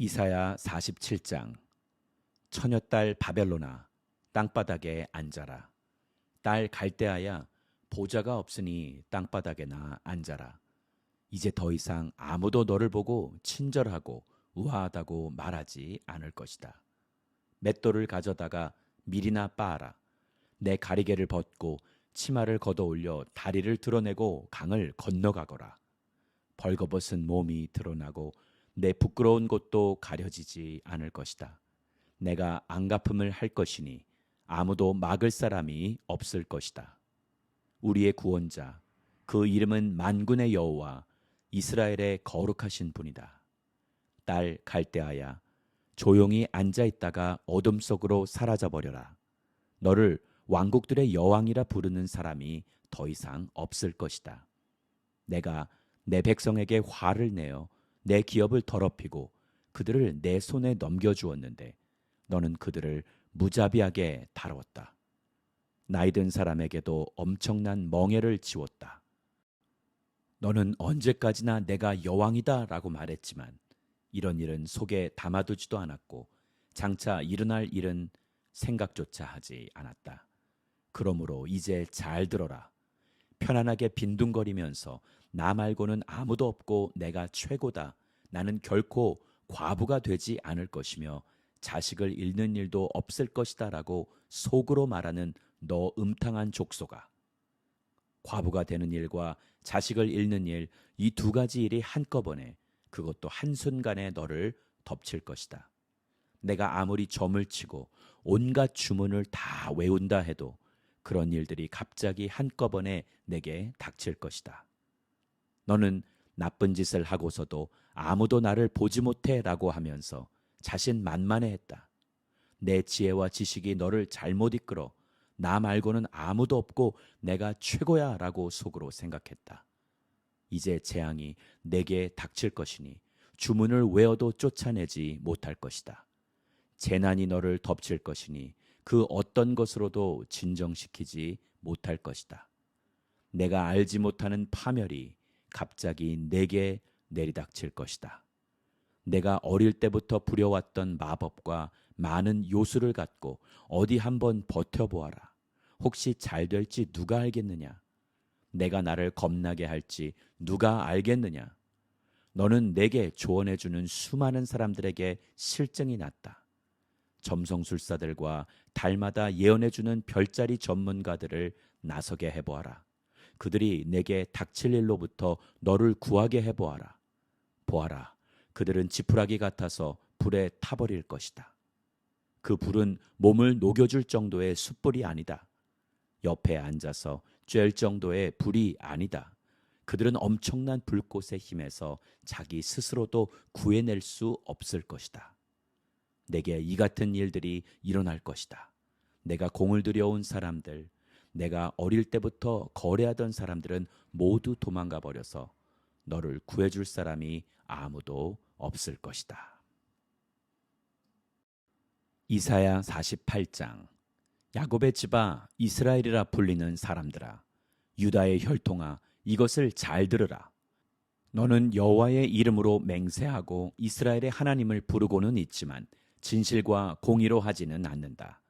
이사야 47장. 처녀딸 바벨로나 땅바닥에 앉아라. 딸 갈대아야 보좌가 없으니 땅바닥에나 앉아라. 이제 더 이상 아무도 너를 보고 친절하고 우아하다고 말하지 않을 것이다. 맷돌을 가져다가 밀이나 빻아라. 내 가리개를 벗고 치마를 걷어올려 다리를 드러내고 강을 건너가거라. 벌거벗은 몸이 드러나고 내 부끄러운 곳도 가려지지 않을 것이다. 내가 안갚음을 할 것이니 아무도 막을 사람이 없을 것이다. 우리의 구원자, 그 이름은 만군의 여호와, 이스라엘의 거룩하신 분이다. 딸 갈대아야, 조용히 앉아 있다가 어둠 속으로 사라져 버려라. 너를 왕국들의 여왕이라 부르는 사람이 더 이상 없을 것이다. 내가 내 백성에게 화를 내어 내 기업을 더럽히고 그들을 내 손에 넘겨주었는데 너는 그들을 무자비하게 다루었다. 나이든 사람에게도 엄청난 멍에를 지웠다. 너는 언제까지나 내가 여왕이다 라고 말했지만 이런 일은 속에 담아두지도 않았고 장차 일어날 일은 생각조차 하지 않았다. 그러므로 이제 잘 들어라. 편안하게 빈둥거리면서 나 말고는 아무도 없고 내가 최고다. 나는 결코 과부가 되지 않을 것이며 자식을 잃는 일도 없을 것이다 라고 속으로 말하는 너 음탕한 족속아. 과부가 되는 일과 자식을 잃는 일, 이 두 가지 일이 한꺼번에, 그것도 한순간에 너를 덮칠 것이다. 내가 아무리 점을 치고 온갖 주문을 다 외운다 해도 그런 일들이 갑자기 한꺼번에 내게 닥칠 것이다. 너는 나쁜 짓을 하고서도 아무도 나를 보지 못해 라고 하면서 자신만만해했다. 내 지혜와 지식이 너를 잘못 이끌어 나 말고는 아무도 없고 내가 최고야 라고 속으로 생각했다. 이제 재앙이 내게 닥칠 것이니 주문을 외워도 쫓아내지 못할 것이다. 재난이 너를 덮칠 것이니 그 어떤 것으로도 진정시키지 못할 것이다. 내가 알지 못하는 파멸이 갑자기 내게 내리닥칠 것이다. 내가 어릴 때부터 부려왔던 마법과 많은 요술을 갖고 어디 한번 버텨보아라. 혹시 잘 될지 누가 알겠느냐? 내가 나를 겁나게 할지 누가 알겠느냐? 너는 내게 조언해주는 수많은 사람들에게 실증이 났다. 점성술사들과 달마다 예언해주는 별자리 전문가들을 나서게 해보아라. 그들이 내게 닥칠 일로부터 너를 구하게 해보아라. 보아라, 그들은 지푸라기 같아서 불에 타버릴 것이다. 그 불은 몸을 녹여줄 정도의 숯불이 아니다. 옆에 앉아서 쬐을 정도의 불이 아니다. 그들은 엄청난 불꽃에 힘에서 자기 스스로도 구해낼 수 없을 것이다. 내게 이 같은 일들이 일어날 것이다. 내가 공을 들여온 사람들, 내가 어릴 때부터 거래하던 사람들은 모두 도망가 버려서 너를 구해줄 사람이 아무도 없을 것이다. 이사야 48장. 야곱의 집아, 이스라엘이라 불리는 사람들아, 유다의 혈통아, 이것을 잘 들으라. 너는 여호와의 이름으로 맹세하고 이스라엘의 하나님을 부르고는 있지만 진실과 공의로 하지는 않는다.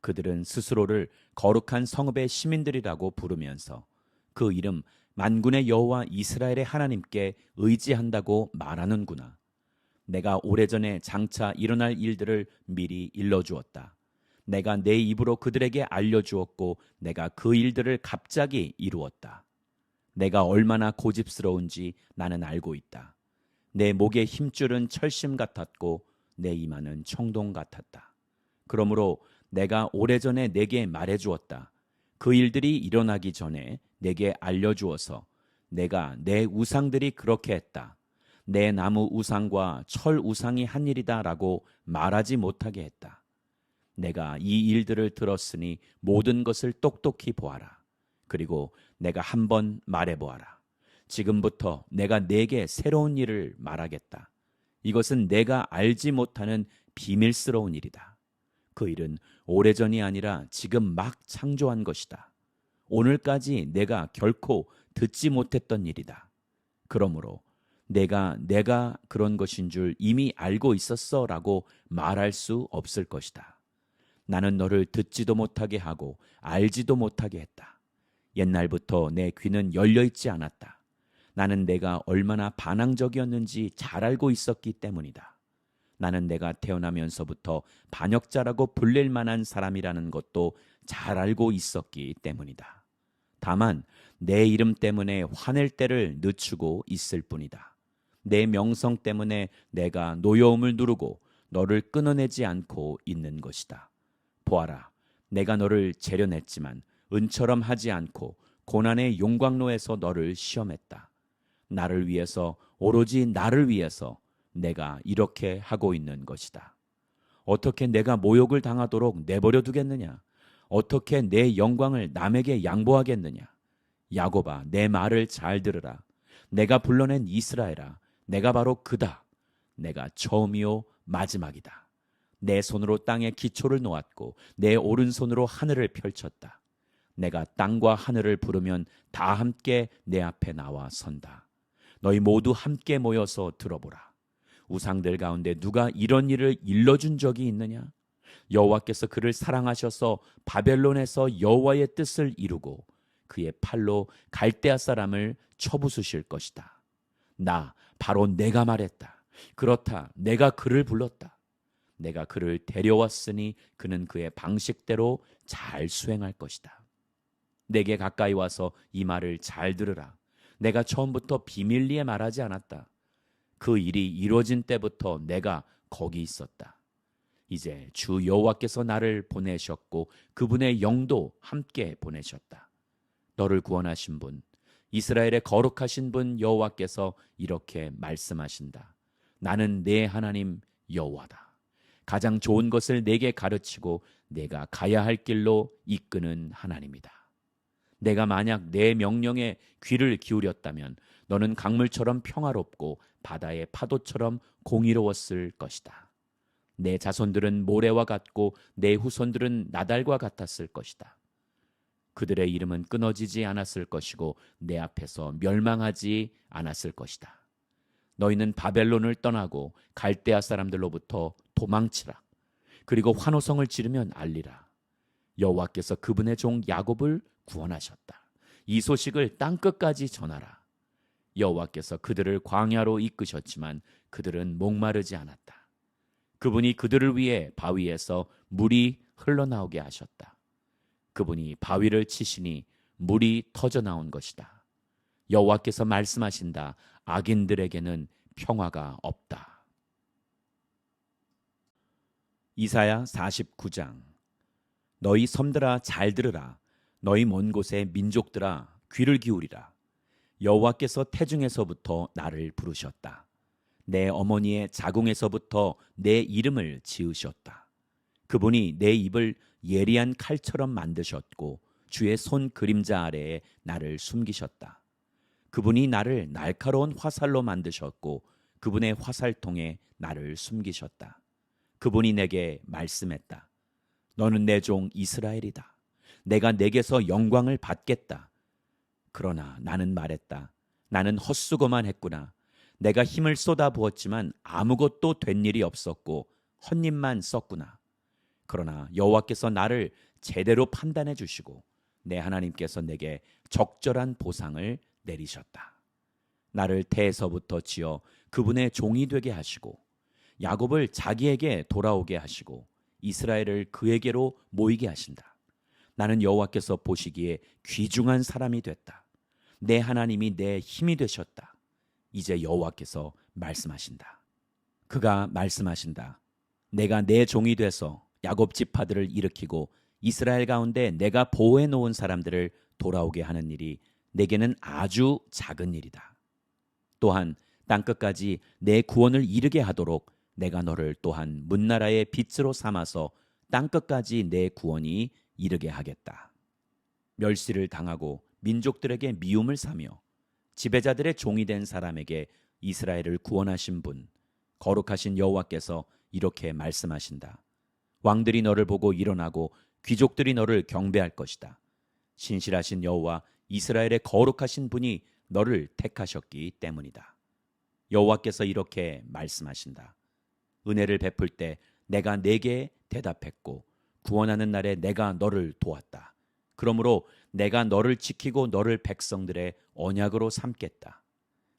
그들은 스스로를 거룩한 성읍의 시민들이라고 부르면서 그 이름 만군의 여호와 이스라엘의 하나님께 의지한다고 말하는구나. 내가 오래전에 장차 일어날 일들을 미리 일러주었다. 내가 내 입으로 그들에게 알려주었고 내가 그 일들을 갑자기 이루었다. 내가 얼마나 고집스러운지 나는 알고 있다. 내 목의 힘줄은 철심 같았고 내 이마는 청동 같았다. 그러므로 내가 오래전에 내게 말해주었다. 그 일들이 일어나기 전에 내게 알려주어서 내가 내 우상들이 그렇게 했다. 내 나무 우상과 철 우상이 한 일이다 라고 말하지 못하게 했다. 내가 이 일들을 들었으니 모든 것을 똑똑히 보아라. 그리고 내가 한번 말해보아라. 지금부터 내가 내게 새로운 일을 말하겠다. 이것은 내가 알지 못하는 비밀스러운 일이다. 그 일은 오래전이 아니라 지금 막 창조한 것이다. 오늘까지 내가 결코 듣지 못했던 일이다. 그러므로 내가 그런 것인 줄 이미 알고 있었어라고 말할 수 없을 것이다. 나는 너를 듣지도 못하게 하고 알지도 못하게 했다. 옛날부터 내 귀는 열려 있지 않았다. 나는 내가 얼마나 반항적이었는지 잘 알고 있었기 때문이다. 나는 내가 태어나면서부터 반역자라고 불릴 만한 사람이라는 것도 잘 알고 있었기 때문이다. 다만 내 이름 때문에 화낼 때를 늦추고 있을 뿐이다. 내 명성 때문에 내가 노여움을 누르고 너를 끊어내지 않고 있는 것이다. 보아라, 내가 너를 재련했지만 은처럼 하지 않고 고난의 용광로에서 너를 시험했다. 나를 위해서, 오로지 나를 위해서 내가 이렇게 하고 있는 것이다. 어떻게 내가 모욕을 당하도록 내버려 두겠느냐? 어떻게 내 영광을 남에게 양보하겠느냐? 야곱아, 내 말을 잘 들으라. 내가 불러낸 이스라엘아, 내가 바로 그다. 내가 처음이요 마지막이다. 내 손으로 땅에 기초를 놓았고 내 오른손으로 하늘을 펼쳤다. 내가 땅과 하늘을 부르면 다 함께 내 앞에 나와 선다. 너희 모두 함께 모여서 들어보라. 우상들 가운데 누가 이런 일을 일러준 적이 있느냐? 여호와께서 그를 사랑하셔서 바벨론에서 여호와의 뜻을 이루고 그의 팔로 갈대아 사람을 쳐부수실 것이다. 나 바로 내가 말했다. 그렇다, 내가 그를 불렀다. 내가 그를 데려왔으니 그는 그의 방식대로 잘 수행할 것이다. 내게 가까이 와서 이 말을 잘 들으라. 내가 처음부터 비밀리에 말하지 않았다. 그 일이 이루어진 때부터 내가 거기 있었다. 이제 주 여호와께서 나를 보내셨고 그분의 영도 함께 보내셨다. 너를 구원하신 분, 이스라엘의 거룩하신 분 여호와께서 이렇게 말씀하신다. 나는 내 하나님 여호와다. 가장 좋은 것을 내게 가르치고 내가 가야 할 길로 이끄는 하나님이다. 내가 만약 내 명령에 귀를 기울였다면 너는 강물처럼 평화롭고 바다의 파도처럼 공의로웠을 것이다. 내 자손들은 모래와 같고 내 후손들은 나달과 같았을 것이다. 그들의 이름은 끊어지지 않았을 것이고 내 앞에서 멸망하지 않았을 것이다. 너희는 바벨론을 떠나고 갈대아 사람들로부터 도망치라. 그리고 환호성을 지르면 알리라. 여호와께서 그분의 종 야곱을 구원하셨다. 이 소식을 땅끝까지 전하라. 여호와께서 그들을 광야로 이끄셨지만 그들은 목마르지 않았다. 그분이 그들을 위해 바위에서 물이 흘러나오게 하셨다. 그분이 바위를 치시니 물이 터져나온 것이다. 여호와께서 말씀하신다. 악인들에게는 평화가 없다. 이사야 49장. 너희 섬들아 잘 들으라. 너희 먼 곳의 민족들아 귀를 기울이라. 여호와께서 태중에서부터 나를 부르셨다. 내 어머니의 자궁에서부터 내 이름을 지으셨다. 그분이 내 입을 예리한 칼처럼 만드셨고 주의 손 그림자 아래에 나를 숨기셨다. 그분이 나를 날카로운 화살로 만드셨고 그분의 화살통에 나를 숨기셨다. 그분이 내게 말씀했다. 너는 내 종 이스라엘이다. 내가 내게서 영광을 받겠다. 그러나 나는 말했다. 나는 헛수고만 했구나. 내가 힘을 쏟아부었지만 아무것도 된 일이 없었고 헛님만 썼구나. 그러나 여호와께서 나를 제대로 판단해 주시고 내 하나님께서 내게 적절한 보상을 내리셨다. 나를 태에서부터 지어 그분의 종이 되게 하시고 야곱을 자기에게 돌아오게 하시고 이스라엘을 그에게로 모이게 하신다. 나는 여호와께서 보시기에 귀중한 사람이 됐다. 내 하나님이 내 힘이 되셨다. 이제 여호와께서 말씀하신다. 그가 말씀하신다. 내가 내 종이 돼서 야곱 지파들을 일으키고 이스라엘 가운데 내가 보호해 놓은 사람들을 돌아오게 하는 일이 내게는 아주 작은 일이다. 또한 땅끝까지 내 구원을 이르게 하도록 내가 너를 또한 문나라의 빛으로 삼아서 땅끝까지 내 구원이 이르게 하겠다. 멸시를 당하고 민족들에게 미움을 사며 지배자들의 종이 된 사람에게 이스라엘을 구원하신 분, 거룩하신 여호와께서 이렇게 말씀하신다. 왕들이 너를 보고 일어나고 귀족들이 너를 경배할 것이다. 신실하신 여호와 이스라엘의 거룩하신 분이 너를 택하셨기 때문이다. 여호와께서 이렇게 말씀하신다. 은혜를 베풀 때 내가 네게 대답했고 구원하는 날에 내가 너를 도왔다. 그러므로 내가 너를 지키고 너를 백성들의 언약으로 삼겠다.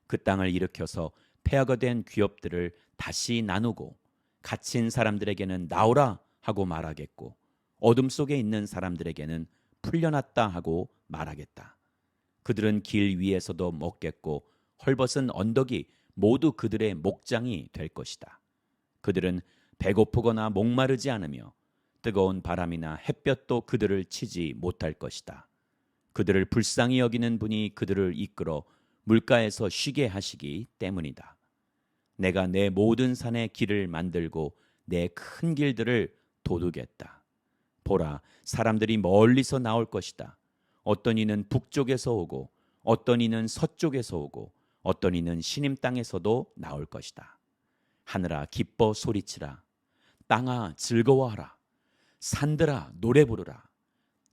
그 땅을 일으켜서 폐허가 된 귀업들을 다시 나누고 갇힌 사람들에게는 나오라 하고 말하겠고 어둠 속에 있는 사람들에게는 풀려났다 하고 말하겠다. 그들은 길 위에서도 먹겠고 헐벗은 언덕이 모두 그들의 목장이 될 것이다. 그들은 배고프거나 목마르지 않으며 뜨거운 바람이나 햇볕도 그들을 치지 못할 것이다. 그들을 불쌍히 여기는 분이 그들을 이끌어 물가에서 쉬게 하시기 때문이다. 내가 내 모든 산에 길을 만들고 내 큰 길들을 도두겠다. 보라, 사람들이 멀리서 나올 것이다. 어떤 이는 북쪽에서 오고 어떤 이는 서쪽에서 오고 어떤 이는 시님 땅에서도 나올 것이다. 하늘아 기뻐 소리치라. 땅아 즐거워하라. 산들아 노래 부르라.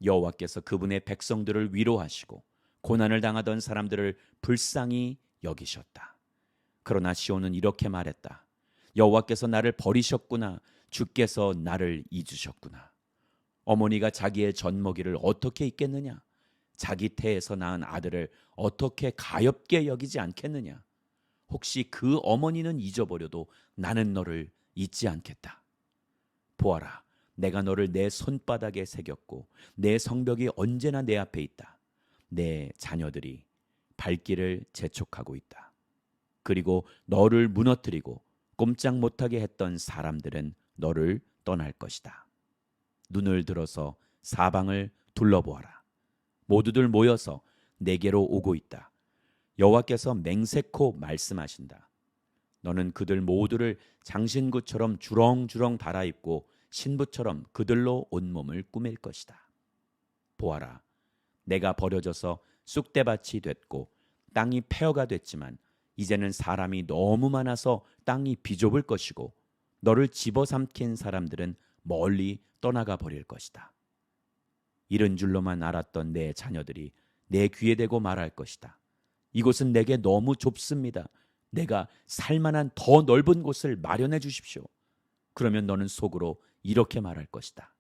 여호와께서 그분의 백성들을 위로하시고 고난을 당하던 사람들을 불쌍히 여기셨다. 그러나 시온은 이렇게 말했다. 여호와께서 나를 버리셨구나. 주께서 나를 잊으셨구나. 어머니가 자기의 젖먹이를 어떻게 잊겠느냐? 자기 태에서 낳은 아들을 어떻게 가엾게 여기지 않겠느냐? 혹시 그 어머니는 잊어버려도 나는 너를 잊지 않겠다. 보아라, 내가 너를 내 손바닥에 새겼고 내 성벽이 언제나 내 앞에 있다. 내 자녀들이 발길을 재촉하고 있다. 그리고 너를 무너뜨리고 꼼짝 못하게 했던 사람들은 너를 떠날 것이다. 눈을 들어서 사방을 둘러보아라. 모두들 모여서 내게로 오고 있다. 여호와께서 맹세코 말씀하신다. 너는 그들 모두를 장신구처럼 주렁주렁 달아입고 신부처럼 그들로 온몸을 꾸밀 것이다. 보아라, 내가 버려져서 쑥대밭이 됐고 땅이 폐허가 됐지만 이제는 사람이 너무 많아서 땅이 비좁을 것이고 너를 집어삼킨 사람들은 멀리 떠나가 버릴 것이다. 이런 줄로만 알았던 내 자녀들이 내 귀에 대고 말할 것이다. 이곳은 내게 너무 좁습니다. 내가 살만한 더 넓은 곳을 마련해 주십시오. 그러면 너는 속으로 이렇게 말할 것이다.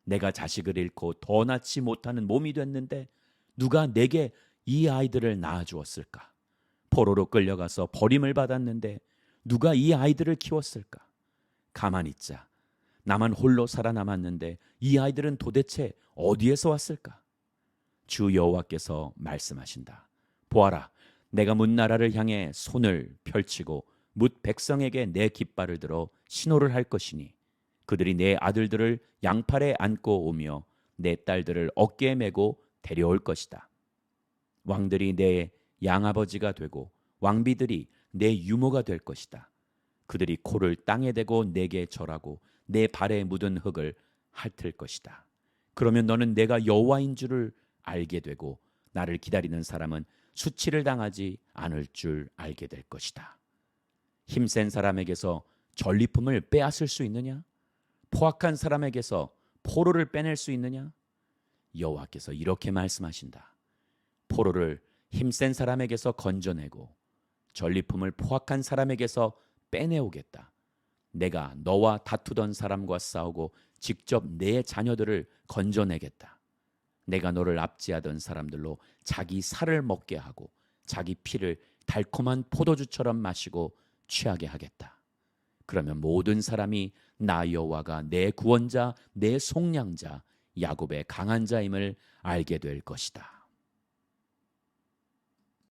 내가 자식을 잃고 더 낳지 못하는 몸이 됐는데 누가 내게 이 아이들을 낳아주었을까? 포로로 끌려가서 버림을 받았는데 누가 이 아이들을 키웠을까? 가만히 있자. 나만 홀로 살아남았는데 이 아이들은 도대체 어디에서 왔을까? 주 여호와께서 말씀하신다. 보아라, 내가 문 나라를 향해 손을 펼치고 뭇 백성에게 내 깃발을 들어 신호를 할 것이니 그들이 내 아들들을 양팔에 안고 오며 내 딸들을 어깨에 메고 데려올 것이다. 왕들이 내 양아버지가 되고 왕비들이 내 유모가 될 것이다. 그들이 코를 땅에 대고 내게 절하고 내 발에 묻은 흙을 핥을 것이다. 그러면 너는 내가 여호와인 줄을 알게 되고 나를 기다리는 사람은 수치를 당하지 않을 줄 알게 될 것이다. 힘센 사람에게서 전리품을 빼앗을 수 있느냐? 포악한 사람에게서 포로를 빼낼 수 있느냐? 여호와께서 이렇게 말씀하신다. 포로를 힘센 사람에게서 건져내고 전리품을 포악한 사람에게서 빼내오겠다. 내가 너와 다투던 사람과 싸우고 직접 내 자녀들을 건져내겠다. 내가 너를 압제하던 사람들로 자기 살을 먹게 하고 자기 피를 달콤한 포도주처럼 마시고 취하게 하겠다. 그러면 모든 사람이 나 여호와가 내 구원자, 내 속량자, 야곱의 강한 자임을 알게 될 것이다.